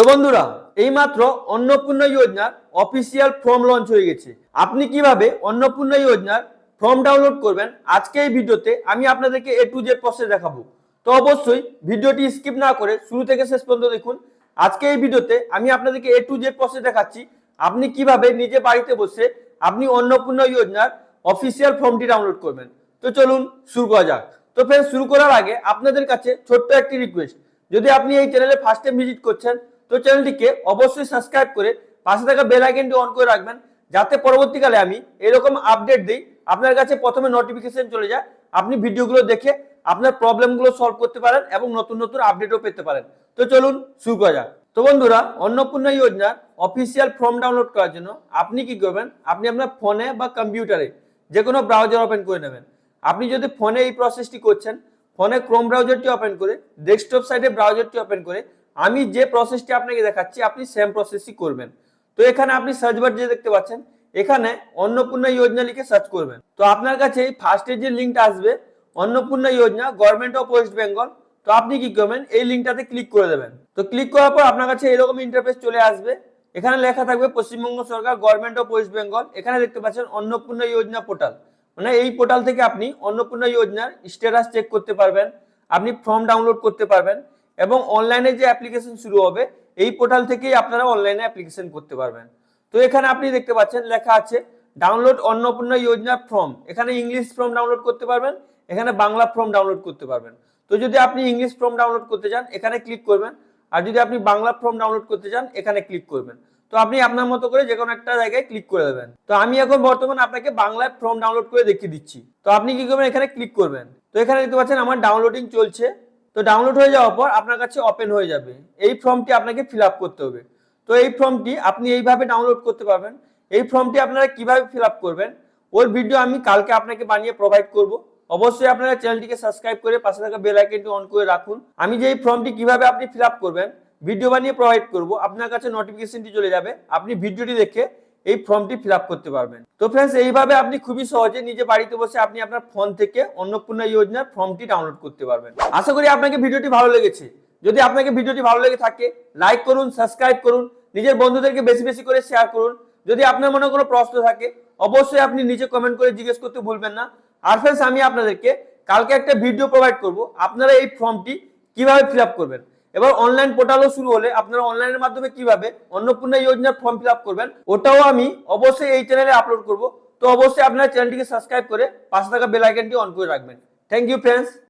তো বন্ধুরা এইমাত্র অন্নপূর্ণা যোজনার অফিসিয়াল ফর্ম লঞ্চ হয়ে গেছে। আপনি কিভাবে অন্নপূর্ণা যোজনার ফর্ম ডাউনলোড করবেন আজকে এই ভিডিওতে আমি আপনাদেরকে A to Z প্রসেস দেখাবো। তো অবশ্যই ভিডিওটি স্কিপ না করে শুরু থেকে শেষ পর্যন্ত দেখুন। আজকে এই ভিডিওতে আমি আপনাদেরকে A to Z প্রসেস দেখাচ্ছি আপনি কিভাবে নিজে বাড়িতে বসে আপনি অন্নপূর্ণা যোজনার অফিসিয়াল ফর্মটি ডাউনলোড করবেন। তো চলুন শুরু করা যাক। তো ফ্রেন্ডস, শুরু করার আগে আপনাদের কাছে ছোট্ট একটি রিকোয়েস্ট, যদি আপনি এই চ্যানেলে ফার্স্ট টাইম ভিজিট করছেন তো চ্যানেলটিকে অবশ্যই সাবস্ক্রাইব করে পাশে থাকা বেল আইকনটি অন করে রাখবেন, যাতে পরবর্তীকালে আমি এরকম আপডেট দিই আপনার কাছে প্রথমে নোটিফিকেশন চলে যায়, আপনি ভিডিওগুলো দেখে আপনার প্রবলেমগুলো সলভ করতে পারেন এবং নতুন নতুন আপডেটও পেতে পারেন। তো চলুন শুরু করা যাক। তো বন্ধুরা, অন্নপূর্ণা যোজনার অফিসিয়াল ফর্ম ডাউনলোড করার জন্য আপনি কি করবেন, আপনি আপনার ফোনে বা কম্পিউটারে যে কোনো ব্রাউজার ওপেন করে নেবেন। আপনি যদি ফোনে এই প্রসেসটি করছেন, ফোনে ক্রোম ব্রাউজারটি ওপেন করে ডেস্কটপ সাইডে ব্রাউজারটি ওপেন করে আমি যে প্রসেসটি আপনাকে দেখাচ্ছি আপনি সেম প্রসেসই করবেন। তো এখানে আপনি সার্চ বার যে দেখতে পাচ্ছেন, এখানে অন্নপূর্ণা যোজনা লিখে সার্চ করবেন। তো আপনার কাছে এই ফার্স্টে যে লিঙ্কটা আসবে অন্নপূর্ণা যোজনা গভর্নমেন্ট অফ ওয়েস্ট বেঙ্গল, তো আপনি কি করবেন এই লিঙ্কটাতে ক্লিক করে দেবেন। তো ক্লিক করার পর আপনার কাছে এরকম ইন্টারফেস চলে আসবে। এখানে লেখা থাকবে পশ্চিমবঙ্গ সরকার গভর্নমেন্ট অফ ওয়েস্ট বেঙ্গল। এখানে দেখতে পাচ্ছেন অন্নপূর্ণা যোজনা পোর্টাল, মানে এই পোর্টাল থেকে আপনি অন্নপূর্ণা যোজনার স্ট্যাটাস চেক করতে পারবেন, আপনি ফর্ম ডাউনলোড করতে পারবেন এবং অনলাইনে যে অ্যাপ্লিকেশন শুরু হবে এই পোর্টাল থেকেই আপনারা অনলাইনে অ্যাপ্লিকেশন করতে পারবেন। তো এখানে আপনি দেখতে পাচ্ছেন লেখা আছে ডাউনলোড অন্নপূর্ণা যোজনা ফর্ম। এখানে ইংলিশ ফর্ম ডাউনলোড করতে পারবেন, এখানে বাংলা ফর্ম ডাউনলোড করতে পারবেন। তো যদি আপনি ইংলিশ ফর্ম ডাউনলোড করতে চান এখানে ক্লিক করবেন, আর যদি আপনি বাংলা ফর্ম ডাউনলোড করতে চান এখানে ক্লিক করবেন। তো আপনি আপনার মতো করে যে কোনো একটা জায়গায় ক্লিক করে দেবেন। তো আমি এখন বর্তমানে আপনাকে বাংলায় ফর্ম ডাউনলোড করে দেখিয়ে দিচ্ছি। তো আপনি কি করবেন, এখানে ক্লিক করবেন। তো এখানে দেখতে পাচ্ছেন আমার ডাউনলোডিং চলছে। তো ডাউনলোড হয়ে যাওয়ার পর আপনার কাছে ওপেন হয়ে যাবে। এই ফর্মটি আপনাকে ফিল আপ করতে হবে। তো এই ফর্মটি আপনি এইভাবে ডাউনলোড করতে পারবেন। এই ফর্মটি আপনারা কিভাবে ফিল আপ করবেন ওর ভিডিও আমি কালকে আপনাকে বানিয়ে প্রোভাইড করব। অবশ্যই আপনারা চ্যানেলটিকে সাবস্ক্রাইব করে পাশে থাকা বেল আইকনটি অন করে রাখুন। আমি যে এই ফর্মটি কিভাবে আপনি ফিল আপ করবেন ভিডিও বানিয়ে প্রোভাইড করব, আপনার কাছে নোটিফিকেশনটি চলে যাবে, আপনি ভিডিওটি দেখে এই ফর্মটি ফিল আপ করতে পারবেন। তো ফ্রেন্ডস, এইভাবে আপনি খুবই সহজে নিজে বাড়িতে বসে আপনি আপনার ফোন থেকে অন্নপূর্ণা যোজনার ফর্মটি ডাউনলোড করতে পারবেন। আশা করি আপনাকে ভিডিওটি ভালো লেগেছে। যদি আপনাকে ভিডিওটি ভালো লেগে থাকে লাইক করুন, সাবস্ক্রাইব করুন, নিজের বন্ধুদেরকে বেশি বেশি করে শেয়ার করুন। যদি আপনার মনে কোনো প্রশ্ন থাকে অবশ্যই আপনি নিচে কমেন্ট করে জিজ্ঞেস করতে ভুলবেন না। আর ফ্রেন্ডস, আমি আপনাদেরকে কালকে একটা ভিডিও প্রোভাইড করব আপনারা এই ফর্মটি কিভাবে ফিল আপ করবেন। এবার অনলাইন পোর্টালও শুরু হলে আপনারা অনলাইনের মাধ্যমে কিভাবে অন্নপূর্ণা যোজনার ফর্ম ফিল আপ করবেন ওটাও আমি অবশ্যই এই চ্যানেলে আপলোড করব। তো অবশ্যই আপনারা চ্যানেলটিকে সাবস্ক্রাইব করে পাশে থাকা বেল আইকনটি অন করে রাখবেন। Thank you friends.